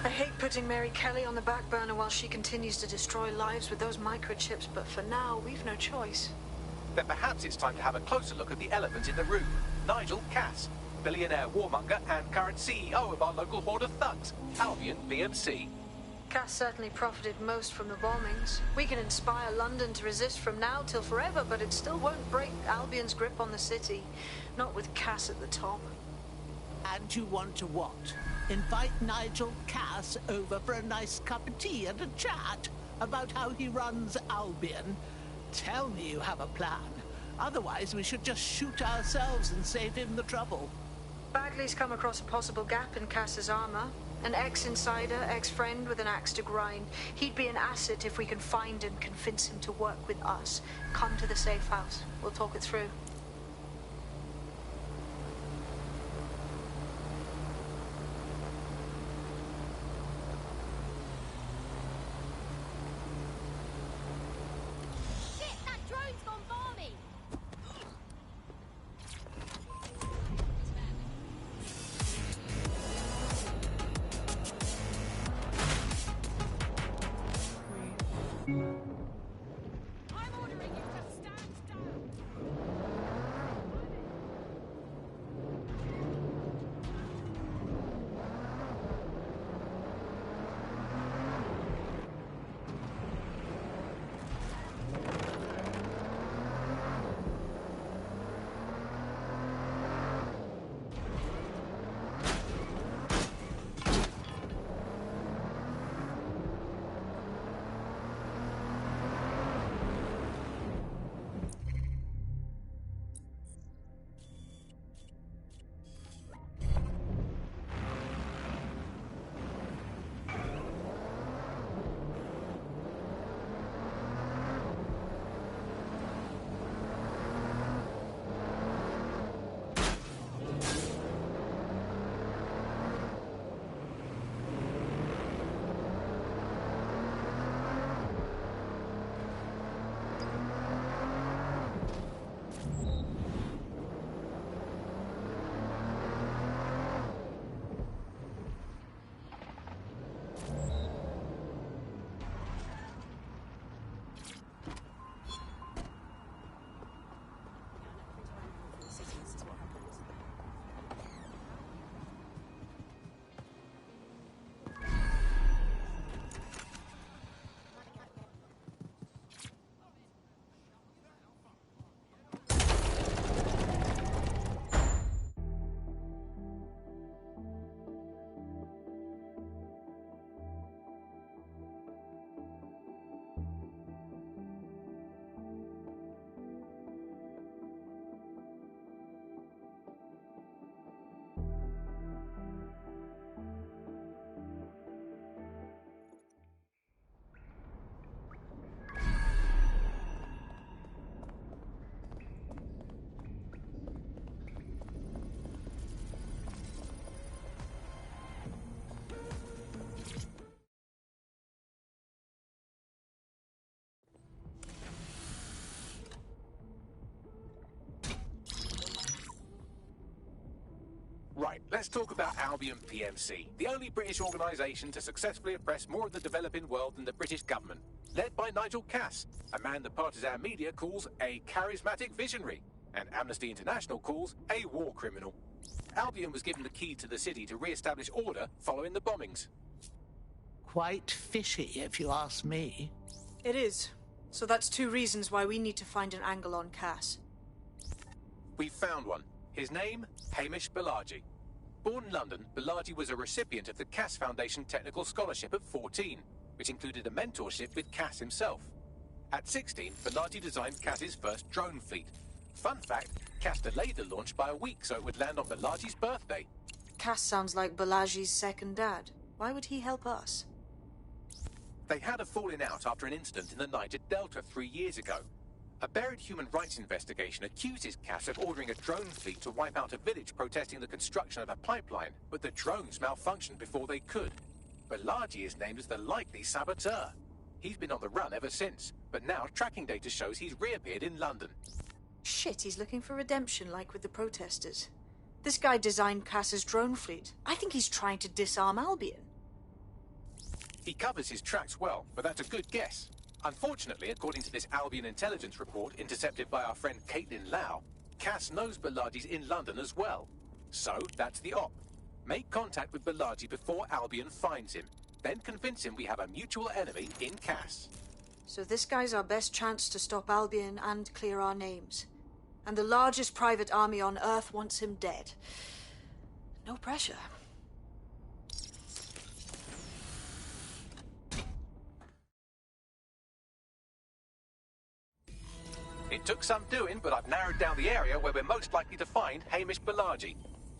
I hate putting Mary Kelly on the back burner while she continues to destroy lives with those microchips, but for now, we've no choice. Then perhaps it's time to have a closer look at the elephant in the room. Nigel Cass, billionaire warmonger and current CEO of our local horde of thugs, Albion PMC. Cass certainly profited most from the bombings. We can inspire London to resist from now till forever, but it still won't break Albion's grip on the city. Not with Cass at the top. And you want to what? Invite Nigel Cass over for a nice cup of tea and a chat about how he runs Albion? Tell me you have a plan. Otherwise, we should just shoot ourselves and save him the trouble. Bagley's come across a possible gap in Cass's armor. An ex-insider, ex-friend with an axe to grind. He'd be an asset if we can find and convince him to work with us. Come to the safe house. We'll talk it through. Right, let's talk about Albion PMC, the only British organisation to successfully oppress more of the developing world than the British government, led by Nigel Cass, a man the partisan media calls a charismatic visionary, and Amnesty International calls a war criminal. Albion was given the key to the city to re-establish order following the bombings. Quite fishy, if you ask me. It is. So that's two reasons why we need to find an angle on Cass. We found one. His name, Hamish Balaji. Born in London, Balaji was a recipient of the Cass Foundation Technical Scholarship at 14, which included a mentorship with Cass himself. At 16, Balaji designed Cass's first drone fleet. Fun fact, Cass delayed the launch by a week so it would land on Balaji's birthday. Cass sounds like Balaji's second dad. Why would he help us? They had a falling out after an incident in the Niger Delta 3 years ago. A buried human rights investigation accuses Cass of ordering a drone fleet to wipe out a village protesting the construction of a pipeline, but the drones malfunctioned before they could. Balaji is named as the likely saboteur. He's been on the run ever since, but now tracking data shows he's reappeared in London. Shit, he's looking for redemption like with the protesters. This guy designed Cass's drone fleet. I think he's trying to disarm Albion. He covers his tracks well, but that's a good guess. Unfortunately, according to this Albion intelligence report intercepted by our friend Caitlin Lau, Cass knows Bilardi's in London as well. So, that's the op. Make contact with Bilardi before Albion finds him. Then convince him we have a mutual enemy in Cass. So this guy's our best chance to stop Albion and clear our names. And the largest private army on Earth wants him dead. No pressure. It took some doing, but I've narrowed down the area where we're most likely to find Hamish Bilardi.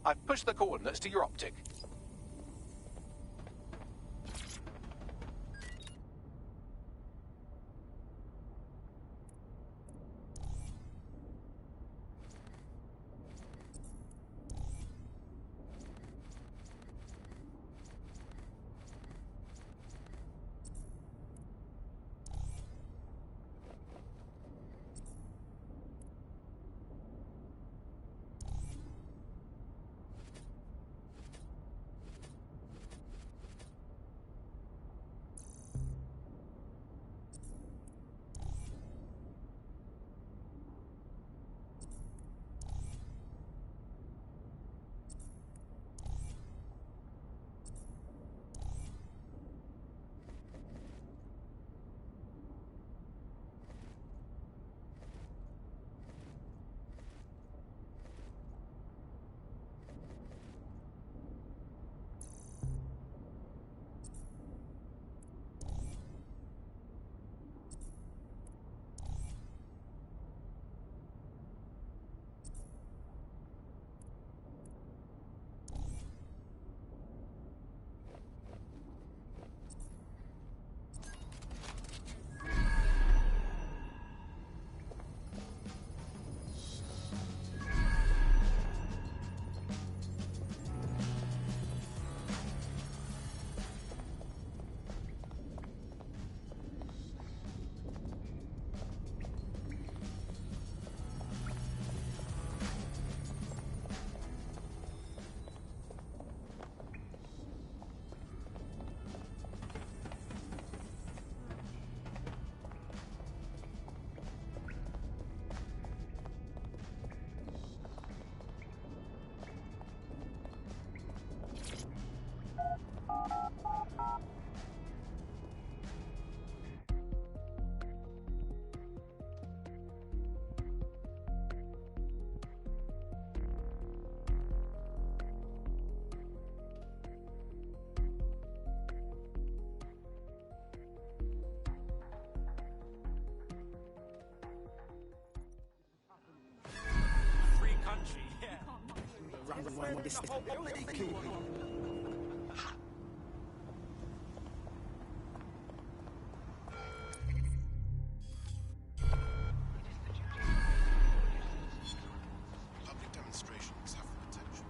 I've pushed the coordinates to your optic. Public demonstrations have the potential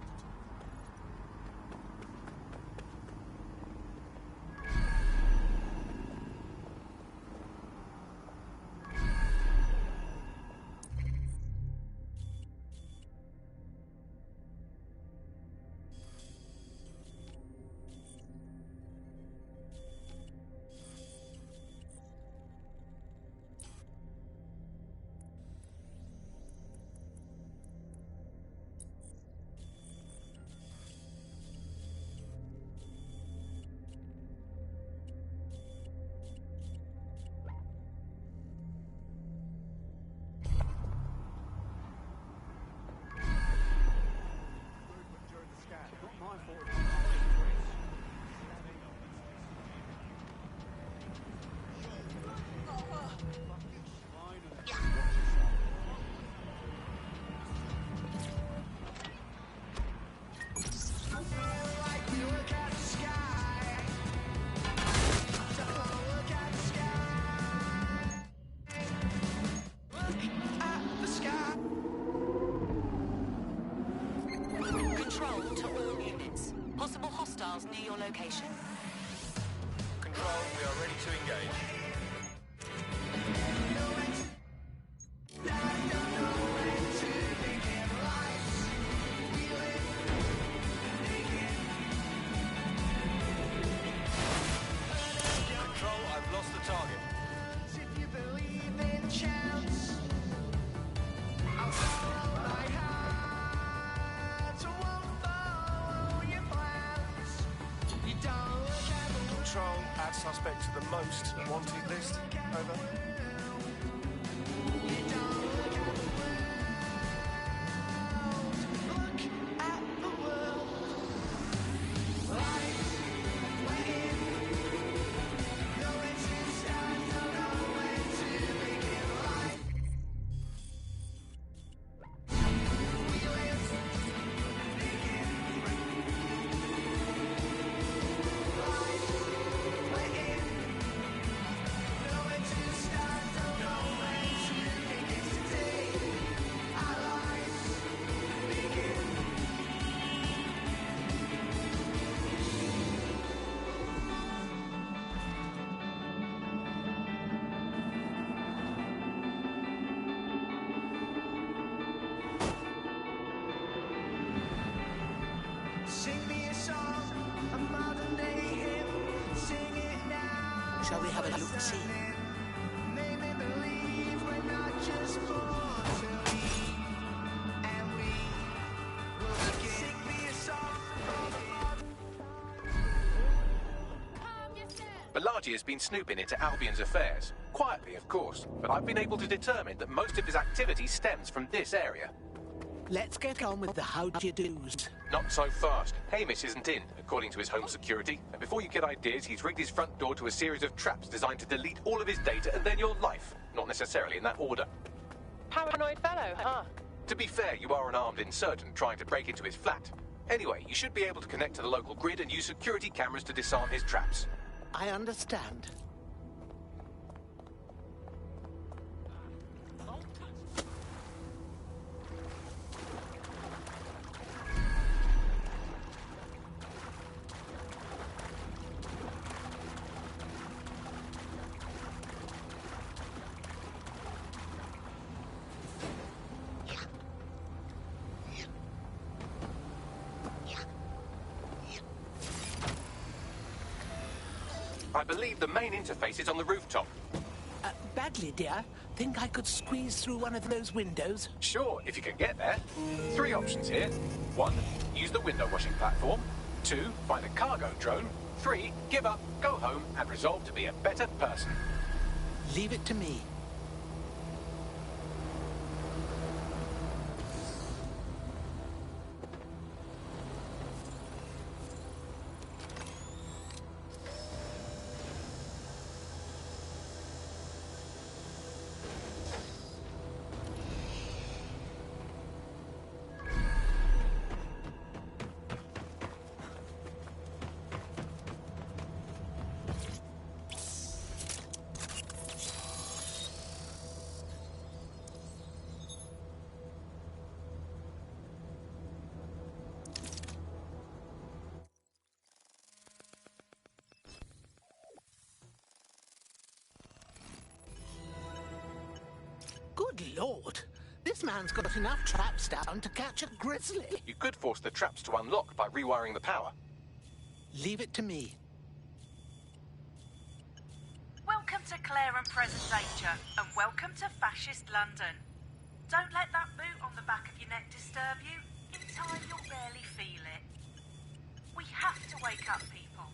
near your location. Control, we are ready to engage. suspect to the most wanted list. Over. Shall we have a look-see? Bellagio has been snooping into Albion's affairs. Quietly, of course, but I've been able to determine that most of his activity stems from this area. Let's get on with the how-do-you-dos. Not so fast. Hamish isn't in, according to his home security. And before you get ideas, he's rigged his front door to a series of traps designed to delete all of his data and then your life. Not necessarily in that order. Paranoid fellow, huh? To be fair, you are an armed insurgent trying to break into his flat. Anyway, you should be able to connect to the local grid and use security cameras to disarm his traps. I understand. I believe the main interface is on the rooftop. Bagley, dear, think I could squeeze through one of those windows? Sure, if you can get there. 3 options here. 1, use the window washing platform. 2, find a cargo drone. 3, give up, go home, and resolve to be a better person. Leave it to me. Good Lord! This man's got enough traps down to catch a grizzly. You could force the traps to unlock by rewiring the power. Leave it to me. Welcome to Clare and Present Danger, and welcome to Fascist London. Don't let that boot on the back of your neck disturb you. In time, you'll barely feel it. We have to wake up people.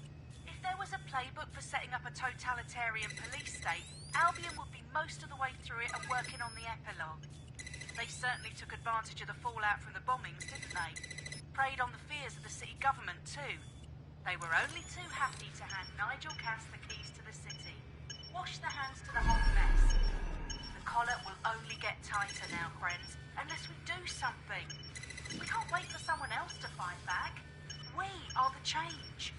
If there was a playbook for setting up a totalitarian police state, Albion would be most of the way through it and working on the epilogue. They certainly took advantage of the fallout from the bombings, didn't they? Preyed on the fears of the city government, too. They were only too happy to hand Nigel Cass the keys to the city. Wash the hands to the whole mess. The collar will only get tighter now, friends, unless we do something. We can't wait for someone else to fight back. We are the change.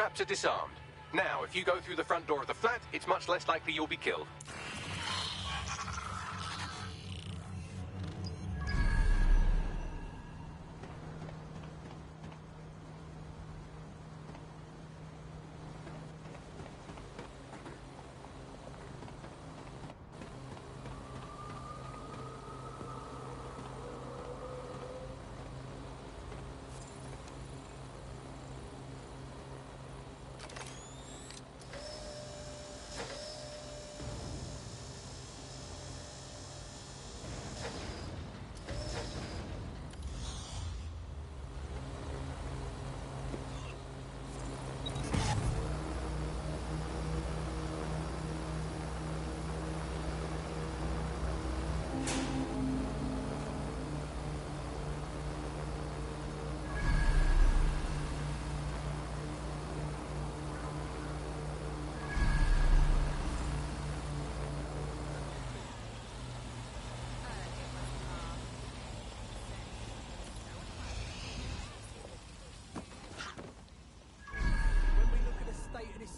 traps are disarmed. Now, if you go through the front door of the flat, it's much less likely you'll be killed.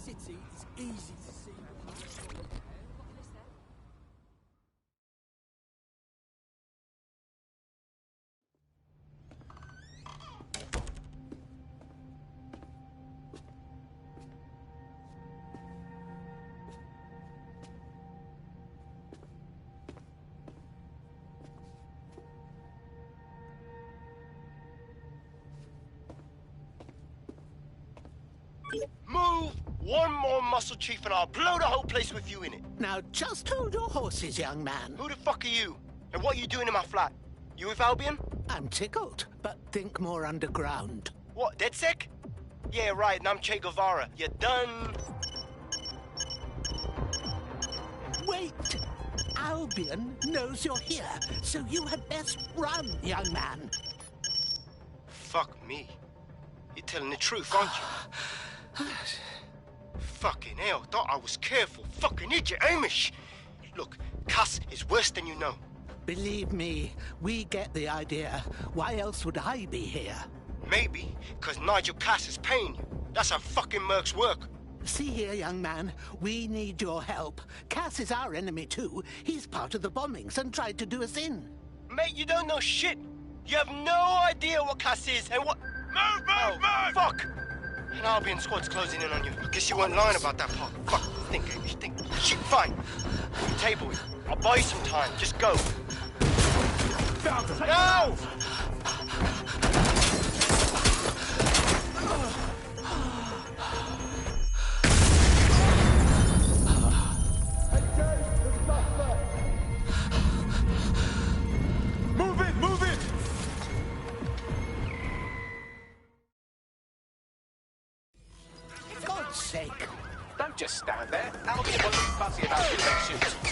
City, it's easy to see. Move! One more muscle chief and I'll blow the whole place with you in it. Now, just hold your horses, young man. Who the fuck are you? And what are you doing in my flat? You with Albion? I'm tickled, but think more underground. What, DedSec? Yeah, right, and I'm Che Guevara. You done? Wait! Albion knows you're here, so you had best run, young man. Fuck me. You're telling the truth, aren't you? Fucking hell, thought I was careful. Fucking idiot, Amish. Look, Cass is worse than you know. Believe me, we get the idea. Why else would I be here? Maybe, because Nigel Cass is paying you. That's how fucking mercs work. See here, young man, we need your help. Cass is our enemy too. He's part of the bombings and tried to do us in. Mate, you don't know shit. You have no idea what Cass is and what... Move! Fuck! An Albion squad's closing in on you. I guess you weren't lying about that part. Fuck, think, Amish, think. Shit, fine. You table it. I'll buy you some time. Just go. No! Move it! For God's sake. Don't just stand there. Albion wasn't fussy about you, they shoot.